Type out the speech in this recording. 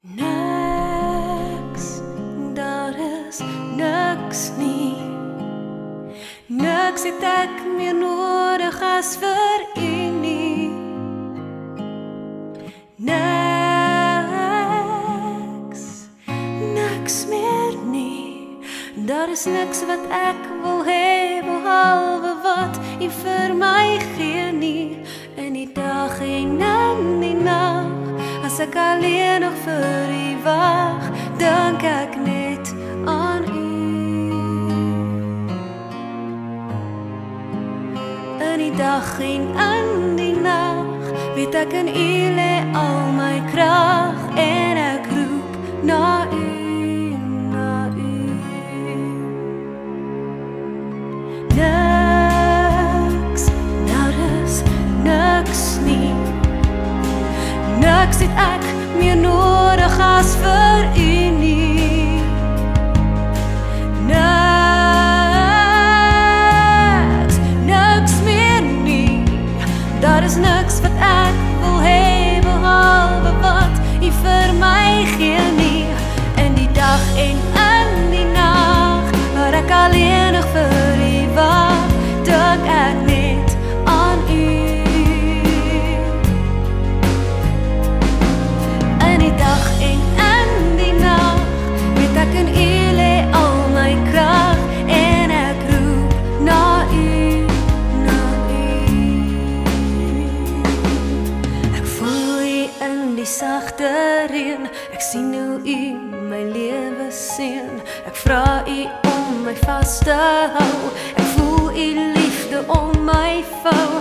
Niks, daar is niks nie. Niks het ek meer nodig as vir u nie. Niks meer nie. Daar is niks wat ek wil hê behalwe wat u vir my gee nie. In die dag en in die nag, as ek alleen nog vir u wag, dink ek net aan u. In die dag en in die nag, weet ek in u lê al my krag, en ek roep na u, na u. Niks, daar is niks nie. Niks het ek meer nodig as vir u nie. Niks meer nie. Daar is niks wat ek wil hê behalwe wat u vir my gee nie. In die dag en in die nag, waar ek alleenig vir u wag, dink ek net aan u. Dag en in die nag, weet ek in u lê al my krag, en ek roep na u, na u. Ek voel u in die sagte reën, ek sien hoe u my lewe seën. Ek vra u om my vas te hou, ek voel u liefde om my vou.